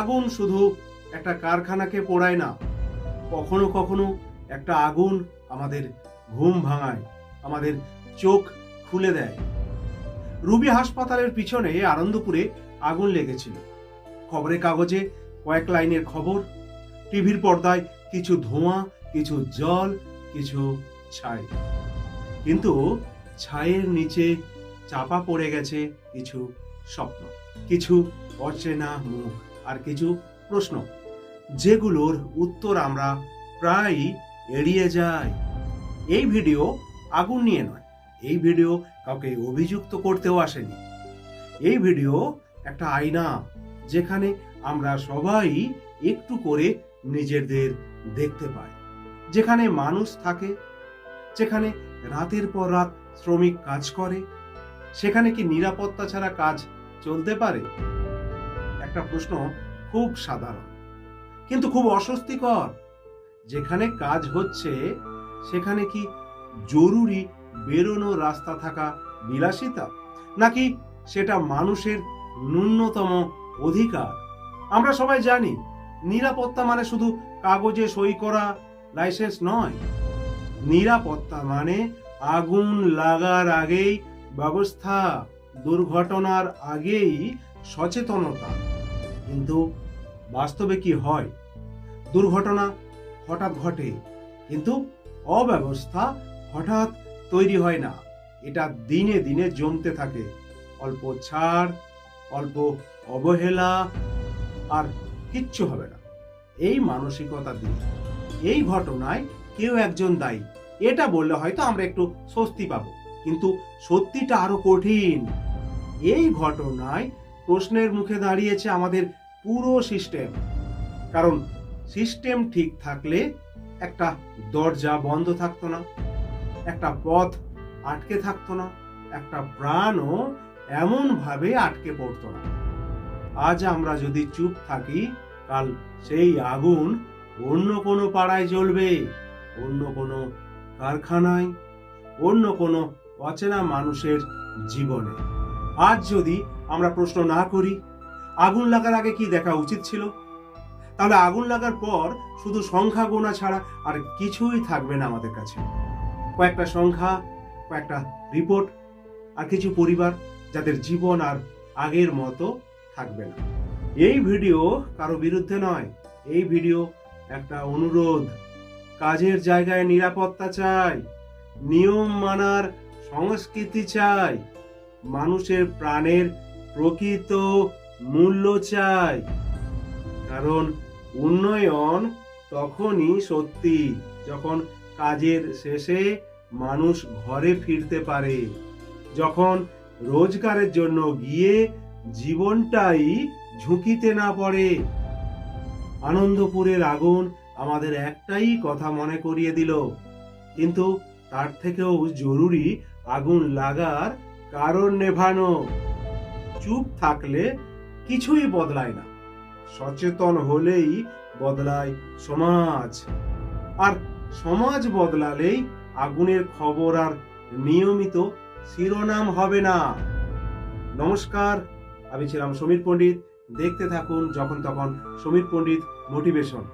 আগুন শুধু একটা কারখানাকে পোড়ায় না, কখনো কখনো একটা আগুন আমাদের ঘুম ভাঙায়, আমাদের চোখ খুলে দেয়। রুবি হাসপাতালের পিছনে আনন্দপুরে আগুন লেগেছিল। খবরের কাগজে কয়েক লাইনের খবর, টিভির পর্দায় কিছু ধোঁয়া, কিছু জল, কিছু ছাই। কিন্তু ছায়ের নিচে চাপা পড়ে গেছে কিছু স্বপ্ন, কিছু অচেনা মুখ, আর কিছু প্রশ্ন, যেগুলোর উত্তর আমরা প্রায় এড়িয়ে যাই। এই ভিডিও আগুন নিয়ে নয়, এই ভিডিও কাউকে অভিযুক্ত করতেও আসেনি। এই ভিডিও একটা আয়না, যেখানে আমরা সবাই একটু করে নিজেদের দেখতে পাই। যেখানে মানুষ থাকে, যেখানে রাতের পর রাত শ্রমিক কাজ করে, সেখানে কি নিরাপত্তা ছাড়া কাজ চলতে পারে? একটা প্রশ্ন খুব সাধারণ, কিন্তু খুব অস্বস্তিকর। যেখানে কাজ হচ্ছে, সেখানে কি জরুরি বেরোনোর রাস্তা থাকা বিলাসিতা, নাকি সেটা মানুষের ন্যূনতম অধিকার? আমরা সবাই জানি নিরাপত্তা মানে শুধু কাগজে সই করা লাইসেন্স নয়। নিরাপত্তা মানে আগুন লাগার আগেই ব্যবস্থা, দুর্ঘটনার আগেই সচেতনতা। কিন্তু বাস্তবে কি হয়? দুর্ঘটনা হঠাৎ ঘটে, কিন্তু অব্যবস্থা হঠাৎ তৈরি হয় না। এটা দিনে দিনে জমতে থাকে। অল্প ছাড়, অল্প অবহেলা, আর কিচ্ছু হবে না, এই মানসিকতা দিয়ে এই ঘটনায় কেউ একজন দায়ী। এটা বললে হয়তো আমরা একটু স্বস্তি পাবো, কিন্তু সত্যিটা আরো কঠিন। এই ঘটনায় প্রশ্নের মুখে দাঁড়িয়েছে আমাদের পুরো সিস্টেম। কারণ সিস্টেম ঠিক থাকলে একটা দরজা বন্ধ থাকতো না, একটা পথ আটকে থাকতো না, একটা প্রাণও এমন ভাবে আটকে পড়তো না। আজ আমরা যদি চুপ থাকি, কাল সেই আগুন অন্য কোনো পাড়ায় জ্বলবে, অন্য কোনো কারখানায়, অন্য কোনো অচেনা মানুষের জীবনে। আজ যদি আমরা প্রশ্ন না করি, আগুন লাগার আগে কি দেখা উচিত ছিল, তাহলে আগুন লাগার পর শুধু সংখ্যা গোনা ছাড়া আর কিছুই থাকবে না আমাদের কাছে। কয়েকটা সংখ্যা, কয়েকটা রিপোর্ট, আর কিছু পরিবার যাদের জীবন আর আগের মতো থাকবে না। এই ভিডিও কারো বিরুদ্ধে নয়, এই ভিডিও একটা অনুরোধ। কাজের জায়গায় নিরাপত্তা চাই, নিয়ম মানার সংস্কৃতি চাই, মানুষের প্রাণের প্রকৃত মূল্য চাই। কারণ উন্নয়ন তখনই সত্যি যখন কাজের শেষে মানুষ ঘরে ফিরতে পারে, যখন রোজগারের জন্য গিয়ে জীবনটাই ঝুঁকিতে না পড়ে। আনন্দপুরের আগুন আমাদের একটাই কথা মনে করিয়ে দিল, কিন্তু তার থেকেও জরুরি আগুন লাগার কারণ নেভানো। চুপ থাকলে কিছুই বদলায় না, সচেতন হলেই বদলায় সমাজ, আর সমাজ বদলালেই আগুনের খবর আর নিয়মিত শিরোনাম হবে না। নমস্কার, আমি ছিলাম সমীর পণ্ডিত। দেখতে থাকুন যখন তখন সমীর পণ্ডিত মোটিভেশন।